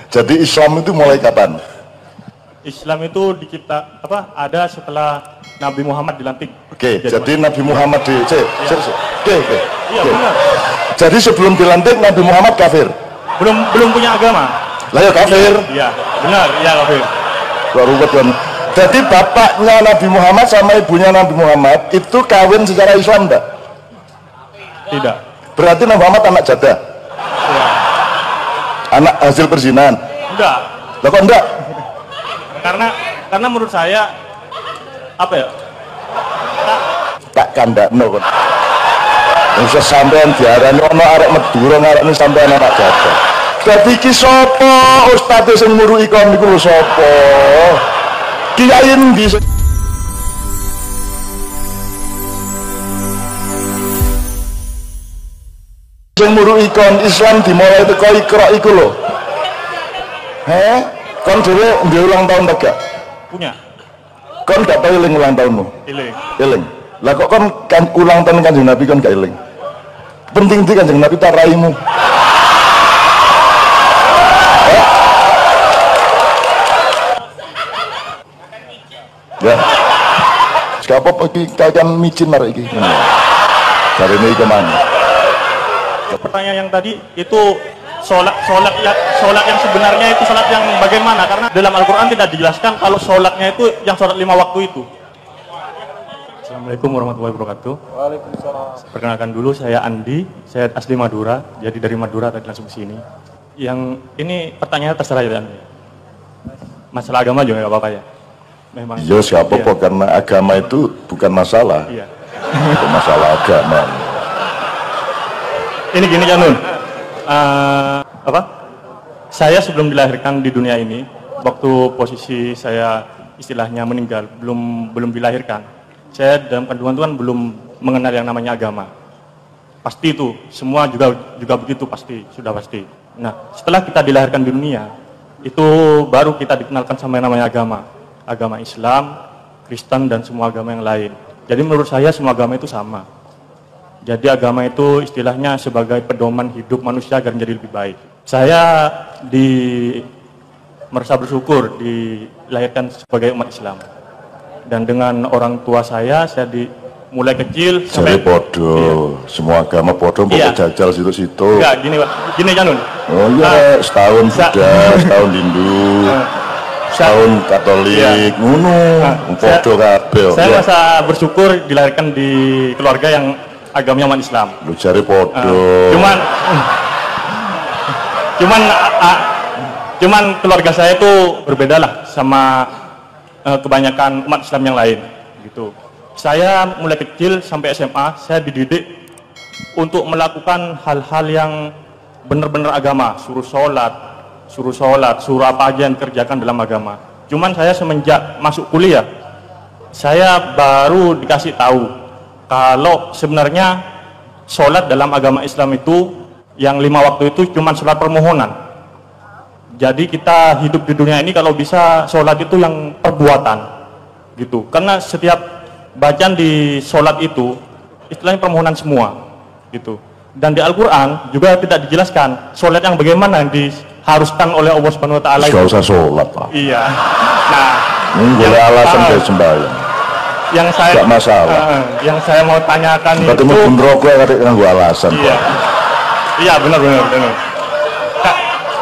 Jadi Islam itu mulai kapan? Islam itu ada setelah Nabi Muhammad dilantik. Oke, jadi Nabi Muhammad Oke. Iya, benar. Jadi sebelum dilantik Nabi Muhammad kafir. Belum punya agama. Lah ya kafir. Iya, benar, iya kafir. Ruwet kan. Jadi bapaknya Nabi Muhammad sama ibunya Nabi Muhammad itu kawin secara Islam enggak? Tidak. Berarti Nabi Muhammad anak jadah. Iya. Anak hasil perzinahan. Enggak. Lah kok enggak? Karena menurut saya apa ya? Tak kandakno kon. Wis sampean diarani ono arek Madura ngarepne sampean anak jadah. Dadi iki sapa ustaz sing muruki kon niku lho sapa? Kiai endi sing muruki kon Islam dimulai teko Iqra iku lho. Kon dhewe ndek ulang tahun ta gak? Punya. Kon gak tau eling ulang tahunmu? Eling. Lah kok kon kan ulang tahun Kanjeng Nabi kon gak eling? Penting di Kanjeng Nabi tak raimu. Ya. Siapa pergi kalian micin marek iki? Dari ini ke mana? Pertanyaan yang tadi itu sholat yang sebenarnya itu sholat yang bagaimana? Karena dalam Al-Quran tidak dijelaskan kalau sholatnya itu yang sholat 5 waktu itu. Assalamualaikum warahmatullahi wabarakatuh. Waalaikumsalam. Perkenalkan dulu, saya Andi, saya asli Madura, jadi dari Madura tadi langsung ke sini. Yang ini pertanyaannya terserah ya Andi. Masalah agama juga nggak apa-apa ya. Memang. Ya siapa iya. Karena agama itu bukan masalah. Iya. Itu masalah agama. Ini gini kan Nun. Saya sebelum dilahirkan di dunia ini, waktu posisi saya istilahnya meninggal, belum dilahirkan. Saya dalam kandungan itu kan belum mengenal yang namanya agama. Pasti itu, semua juga begitu sudah pasti. Nah, setelah kita dilahirkan di dunia, itu baru kita dikenalkan sama yang namanya agama. Agama Islam, Kristen dan semua agama yang lain. Jadi menurut saya semua agama itu sama. Jadi agama itu istilahnya sebagai pedoman hidup manusia agar menjadi lebih baik. Saya merasa bersyukur dilahirkan sebagai umat Islam. Dan dengan orang tua saya mulai kecil sampai podo, iya. Semua agama podo, iya. Jajal situ-situ. Enggak, gini Janun. Oh iya, setahun Buddha, setahun Hindu, setahun Katolik, podo kabeh. Saya merasa bersyukur dilahirkan di keluarga yang agamanya umat Islam. Lu cari podo. Cuman keluarga saya itu berbeda lah sama kebanyakan umat Islam yang lain gitu. Saya mulai kecil sampai SMA saya dididik untuk melakukan hal-hal yang benar-benar agama, suruh sholat, suruh apa aja yang dikerjakan dalam agama. Cuman saya semenjak masuk kuliah saya baru dikasih tahu kalau sebenarnya sholat dalam agama Islam itu yang 5 waktu itu cuma sholat permohonan. Jadi kita hidup di dunia ini kalau bisa sholat itu yang perbuatan gitu. Karena setiap bacaan di sholat itu istilahnya permohonan semua gitu. Dan di Al-Quran juga tidak dijelaskan sholat yang bagaimana yang diharuskan oleh Allah Subhanahu Wa Taala. Gak usah sholat Pak. Iya. Nah, boleh alasan dari sembahyang. Yang saya gak masalah. Yang saya mau tanyakan berarti itu. Berarti mau rokok kan gua alasan. Iya. Pak. Iya benar.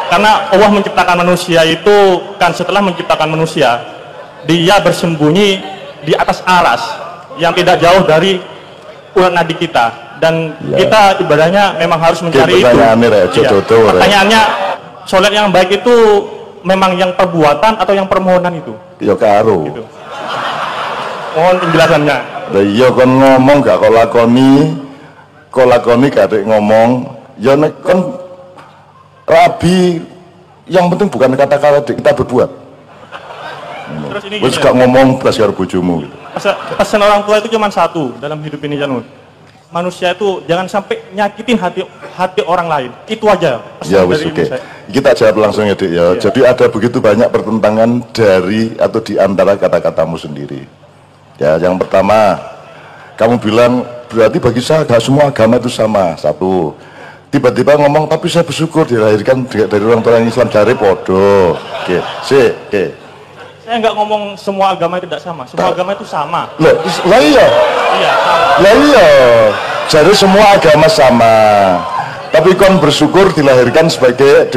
Karena Allah menciptakan manusia itu kan setelah menciptakan manusia dia bersembunyi di atas aras yang tidak jauh dari urat nadi kita dan kita ibadahnya memang harus mencari itu. Pertanyaannya sholat yang baik itu memang yang perbuatan atau yang permohonan itu? Ya karo. Gitu. Mohon penjelasannya. Iya kan ngomong gak kok lakoni gak ngomong ya kan Rabi, yang penting bukan kata-kata kita berbuat. Terus ini wis gak ngomong belas karo bojomu gitu. Pesan orang tua itu cuma satu dalam hidup ini Janun. Manusia itu jangan sampai nyakitin hati orang lain. Itu aja pesan ya, wis, dari kita jawab langsung ya Dik ya. Jadi ada begitu banyak pertentangan dari atau di antara kata-katamu sendiri. Ya, yang pertama kamu bilang berarti bagi saya gak semua agama itu sama. Satu. tiba-tiba ngomong tapi saya bersyukur dilahirkan dari orang tua yang Islam, jare podo. Oke, oke. Saya nggak ngomong semua agama itu tidak sama, semua agama itu sama. Lah iya. Iya, sama. Lah iya. Jadi semua agama sama. Tapi kon bersyukur dilahirkan sebagai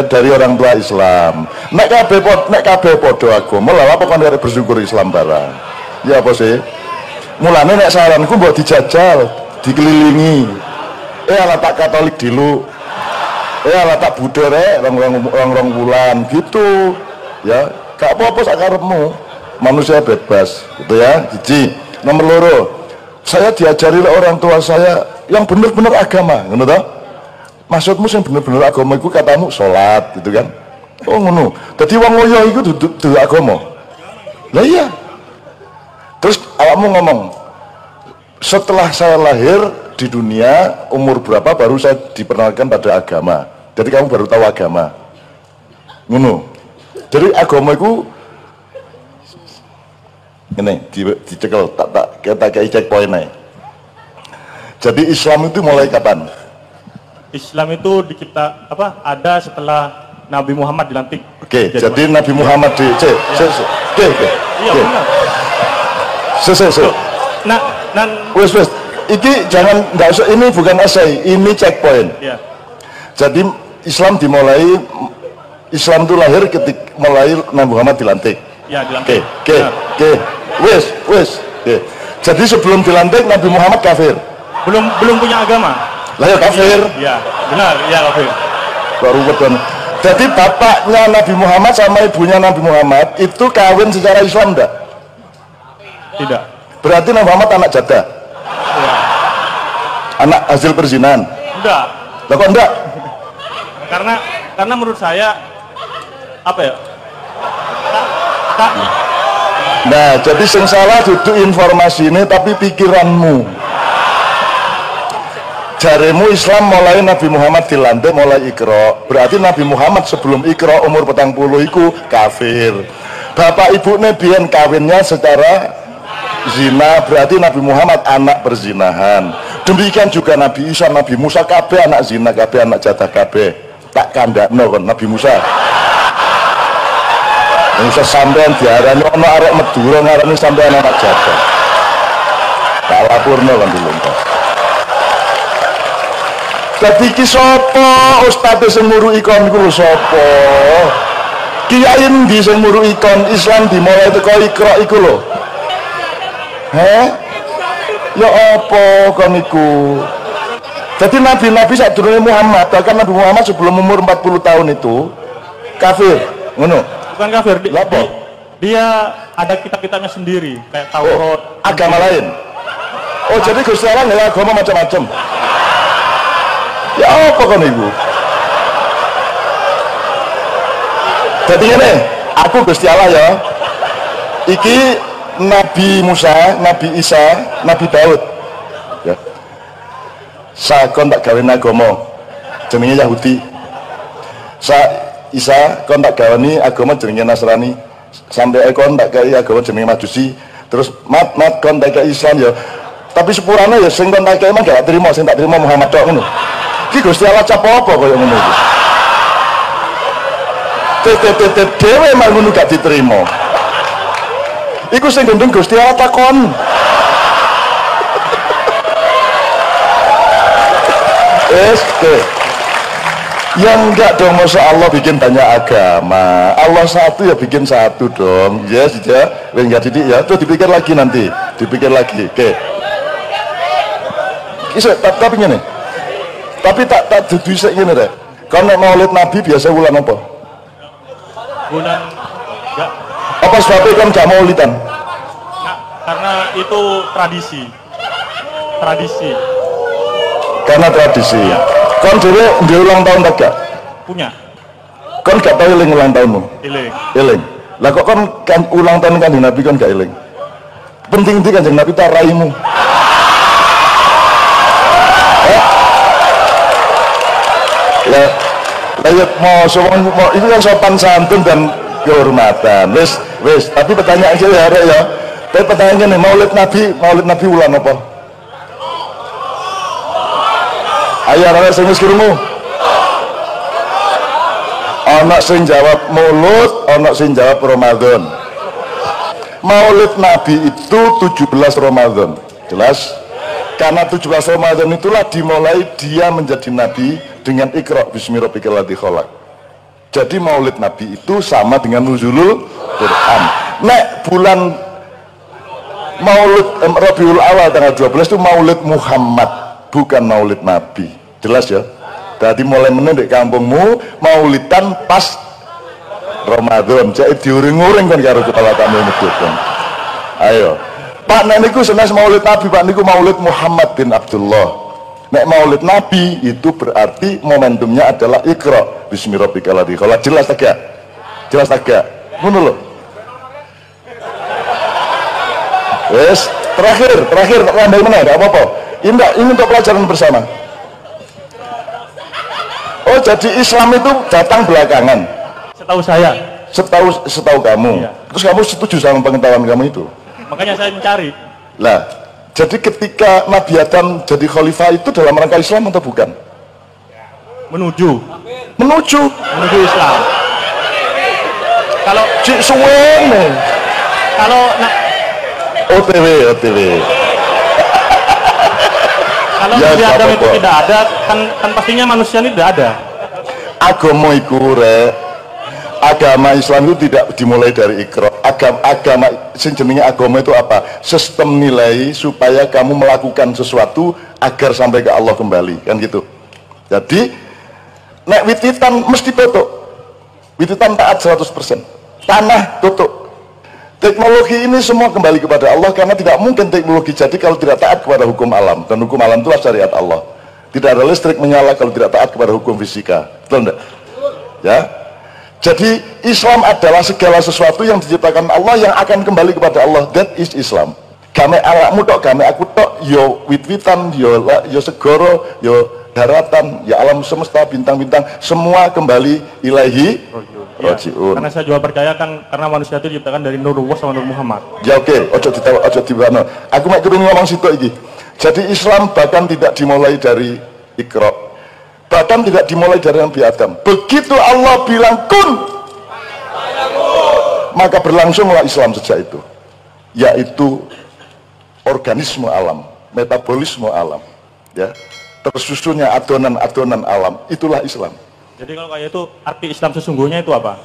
dari orang tua Islam. Nek kabeh padha agama, lha apa kon arep bersyukur Islam barang? Ya apa sih? Mulane nek saranku mbok dijajal, dikelilingi. Ala tak Katolik dulu. Ala tak Buddha rek rong bulan gitu. Ya, gak apa-apa sak karepmu. Manusia bebas, gitu ya. Jiji. Nomor loro. Saya diajari oleh orang tua saya yang benar-benar agama, ngono toh? Maksudmu yang benar-benar agama itu katamu sholat gitu kan? Oh ngono. Dadi wong loyo iku dudu agama. Lah iya. Terus awakmu ngomong, setelah saya lahir di dunia umur berapa baru saya diperkenalkan pada agama. Jadi kamu baru tahu agama. Ngono. Jadi agama itu ini dicekel tak kayak checkpoint aja. Jadi Islam itu mulai kapan? Islam itu ada setelah Nabi Muhammad dilantik. Oke, jadi Nabi Muhammad di oke. Iya benar. Wes. Iki jangan nggak usah, ini bukan essay, ini checkpoint. Iya. Jadi Islam Islam itu lahir ketika mulai Nabi Muhammad dilantik. Ya, dilantik. Oke. Wes. Jadi sebelum dilantik Nabi Muhammad kafir. Belum punya agama. Lah ya kafir. Iya, benar, iya kafir. Baru betul. Jadi bapaknya Nabi Muhammad sama ibunya Nabi Muhammad itu kawin secara Islam enggak? Tidak. Berarti Nabi Muhammad anak jadah. Ya. Anak hasil perzinahan. Enggak. Lah kok enggak? Karena menurut saya apa ya? Nah, jadi sing salah duduk informasi ini tapi pikiranmu. Jaremu Islam mulai Nabi Muhammad dilantik mulai Iqra. Berarti Nabi Muhammad sebelum Iqra umur 40 iku kafir. Bapak ibu biyen kawinnya secara zina, berarti Nabi Muhammad anak perzinahan. Demikian juga Nabi Isa, Nabi Musa kabeh anak zina, kabeh anak jadah kabeh. Tak kandakno kon Nabi Musa. Musa sampean diarani ono arek Madura ngarani sampean anak jadah. Tak lapurno kan dulu. Dadi iki sapa ustaz sing muru ikon iku lho sapa? Kiai endi sing muru ikon Islam dimulai teko Iqra iku lho. Ya apa kon iku? Jadi nabi-nabi sadurunge Muhammad, bahkan Nabi Muhammad sebelum umur 40 tahun itu kafir, ngono. Bukan kafir, Lapo? Dia ada kitab-kitabnya sendiri, kayak Taurat. Agama lain. Oh, jadi Gusti Allah nggak agama macam-macam. Ya apa kon iku? Jadi ini, aku Gusti Allah ya. Iki Nabi Musa, Nabi Isa, Nabi Daud. Ya. Sakon tak gawe agama jenenge Yahudi. Isa kon tak gawani agama jenenge Nasrani. Sampai kon tak gawe agama jenenge Majusi. Terus mat kon tak gawe Islam ya. Tapi sepurane ya sing kon tak gawe emang gak terima, sing tak terima Muhammad tok ngono. Iki Gusti Allah cap apa kaya ngono iki? Tetet dhewe mah ngono gak diterima. Iku sing gendeng Gusti Allah takon. Yang enggak dong, masa Allah bikin banyak agama. Allah satu ya bikin satu dong. Ya sudah, enggak didik ya. Tuh dipikir lagi nanti, dipikir lagi. Oke. Tapi ngene. Tapi tak dudu sik ngene rek. Kalau Maulid Nabi biasa bulan apa? Bulan enggak. Apa sebabnya kan gak maulidan? Nah, karena itu tradisi. Karena tradisi. Ya. Kon dhewe ndek ulang tahun tak gak? Punya. Kon gak tau eling ulang tahunmu? Eling. Lah kok kon kan ulang tahun Kanjeng Nabi kon gak eling? Penting iki Kanjeng Nabi tak raimu. Ya mau itu kan sopan santun dan kehormatan. Wis, tapi pertanyaan saya ya. Tapi pertanyaannya nih, Maulid Nabi ulang apa? Ayo arek sing wis krungu. Ana sing jawab Maulud, ana sing jawab Ramadan. Maulid Nabi itu 17 Ramadan. Jelas? Karena 17 Ramadan itulah dimulai dia menjadi Nabi dengan Iqra bismi rabbikal ladzi khalaq. Jadi Maulid Nabi itu sama dengan nuzulul Quran. Nek bulan Maulid Rabiul Awal tanggal 12 itu Maulid Muhammad, bukan Maulid Nabi. Jelas ya? Jadi mulai menendek kampungmu maulidan pas Ramadan. Jadi diuring-uring kan karo kepala kamu medhot. Ayo. Pak nek niku senes Maulid Nabi, Pak niku Maulid Muhammad bin Abdullah. Nek Maulid Nabi itu berarti momentumnya adalah Iqra bismi rabbikal ladzi khalaq. Jelas agak? Jelas agak? Ngono lho. Wes, terakhir tambah mana? Enggak apa-apa. Ini untuk pelajaran bersama. Oh, jadi Islam itu datang belakangan. Setahu saya. Setahu kamu. Iya. Terus kamu setuju sama pengetahuan kamu itu? Makanya saya mencari. Lah, jadi ketika Nabi Adam jadi khalifah itu dalam rangka Islam atau bukan? Menuju Islam. Kalau cik suwen. Kalau OTW. Kalau ya, Nabi Adam itu tidak ada, kan pastinya manusia ini tidak ada. Agama iku agama Islam itu tidak dimulai dari Iqra. Agama sing jenenge agama itu apa? Sistem nilai supaya kamu melakukan sesuatu agar sampai ke Allah kembali, kan gitu. Jadi nek wititan mesti tutup. Wititan taat 100%. Tanah tutup. Teknologi ini semua kembali kepada Allah karena tidak mungkin teknologi jadi kalau tidak taat kepada hukum alam, dan hukum alam itulah syariat Allah. Tidak ada listrik menyala kalau tidak taat kepada hukum fisika. Betul enggak? Ya. Jadi Islam adalah segala sesuatu yang diciptakan Allah yang akan kembali kepada Allah. That is Islam. Game awakmu tok, game aku tok, yo wit-witan, yo segoro, yo daratan, ya alam semesta, bintang-bintang, semua kembali ilahi rojiun. Karena saya juga percaya kan, karena manusia itu diciptakan dari Nurullah sama Nur Muhammad. Ya oke, ojo dibano. Aku mek kudu ngomong situ iki. Jadi Islam bahkan tidak dimulai dari Iqra, bahkan tidak dimulai dari Nabi Adam. Begitu Allah bilang kun, maka berlangsunglah Islam sejak itu, yaitu organisme alam, metabolisme alam, ya, tersusunnya adonan-adonan alam, itulah Islam. Jadi kalau kayak itu, arti Islam sesungguhnya itu apa?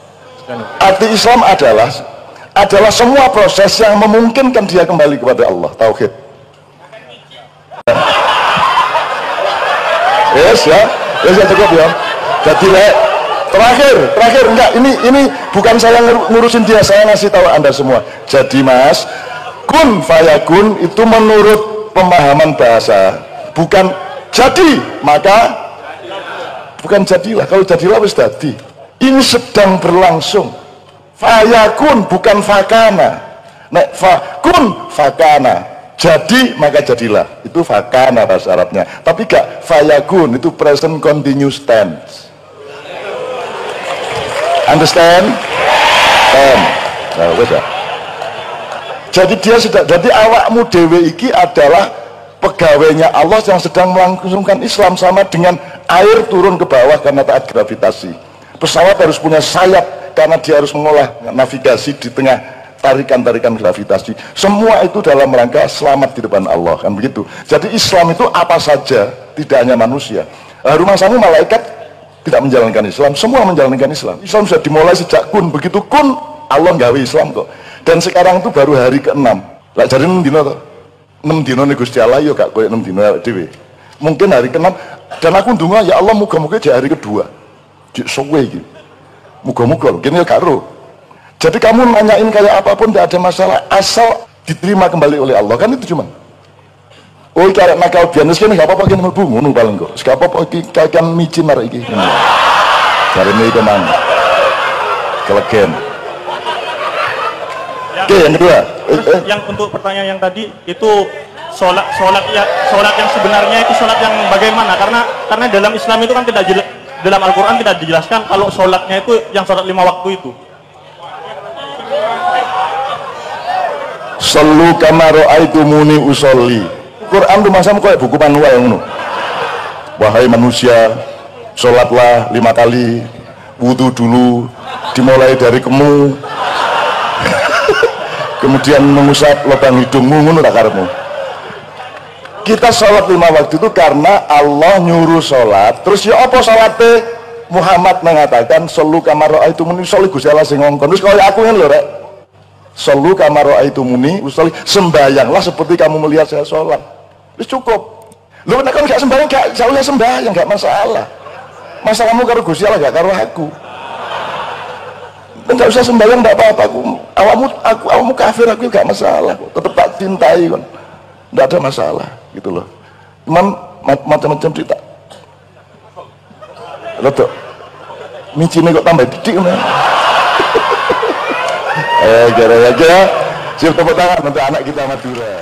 Arti Islam adalah semua proses yang memungkinkan dia kembali kepada Allah, tauhid. Yes ya cukup ya. Jadi terakhir enggak, ini bukan saya ngurusin dia, saya ngasih tahu Anda semua. Jadi Mas, kun fayakun itu menurut pemahaman bahasa bukan jadi maka, bukan jadilah. Kalau jadilah wis dadi. Ini sedang berlangsung. Fayakun bukan fakana. Nek fakun fakana. Jadi maka jadilah. Itu fakana bahasa Arabnya. Tapi gak fayakun, itu present continuous tense. Understand? Nah, beda. Jadi dia sudah, jadi awakmu dewe iki adalah pegawainya Allah yang sedang melangsungkan Islam, sama dengan air turun ke bawah karena taat gravitasi. Pesawat harus punya sayap karena dia harus mengolah navigasi di tengah tarikan-tarikan gravitasi. Semua itu dalam rangka selamat di depan Allah, kan begitu. Jadi Islam itu apa saja, tidak hanya manusia. Rumah samu malaikat tidak menjalankan Islam, semua menjalankan Islam. Islam sudah dimulai sejak kun, begitu kun Allah nggawe Islam kok. Dan sekarang itu baru hari ke-6. Lah jadi 6 dino kok. 6 dino nih Gusti Allah yo gak koyo 6 dino dhewe. Mungkin hari ke-6 dan aku ndonga ya Allah muga-muga di hari kedua. Jek suwe iki. Muga-muga lho, kene gak ro. Jadi kamu nanyain kayak apapun tidak ada masalah asal diterima kembali oleh Allah, kan itu cuma. Oh iki arek nakal bianes kene gak apa-apa kene mlebu ngono paling kok. Gak apa-apa iki kakean micin arek iki. Jarene iki mang. Kelegen. Oke, yang kedua. Yang untuk pertanyaan yang tadi itu sholat yang sebenarnya itu sholat yang bagaimana? Karena dalam Islam itu kan tidak jelas, dalam Al-Quran tidak dijelaskan kalau sholatnya itu yang sholat 5 waktu itu. Sallu kama ra'aitumuni usolli. Quran itu masamu kayak buku manual ngono. wahai manusia, sholatlah 5 kali, wudhu dulu, dimulai dari kemu, kemudian mengusap lubang hidungmu, ngono tak karepmu. Kita sholat 5 waktu itu karena Allah nyuruh sholat. Terus ya apa sholatnya? Muhammad mengatakan solu kama ra'aitumuni usolli Gusti Allah sing ngongkon. Terus kaya aku ngene lho rek. Solu kama ra'aitumuni usolli, sembayanglah seperti kamu melihat saya sholat. Wis cukup. Lho nek kon gak sembahyang gak usah sembahyang, gak masalah. Masalahmu karo Gusti Allah gak karo aku. Enggak usah sembahyang enggak apa-apa, awakmu kafir, aku gak masalah. Tetep tak cintai kon. Enggak ada masalah gitu loh. Cuman macam-macam cerita. Rodok mincine kok tambah didik ngono. Gara-gara siap tepuk tangan untuk anak kita Madura.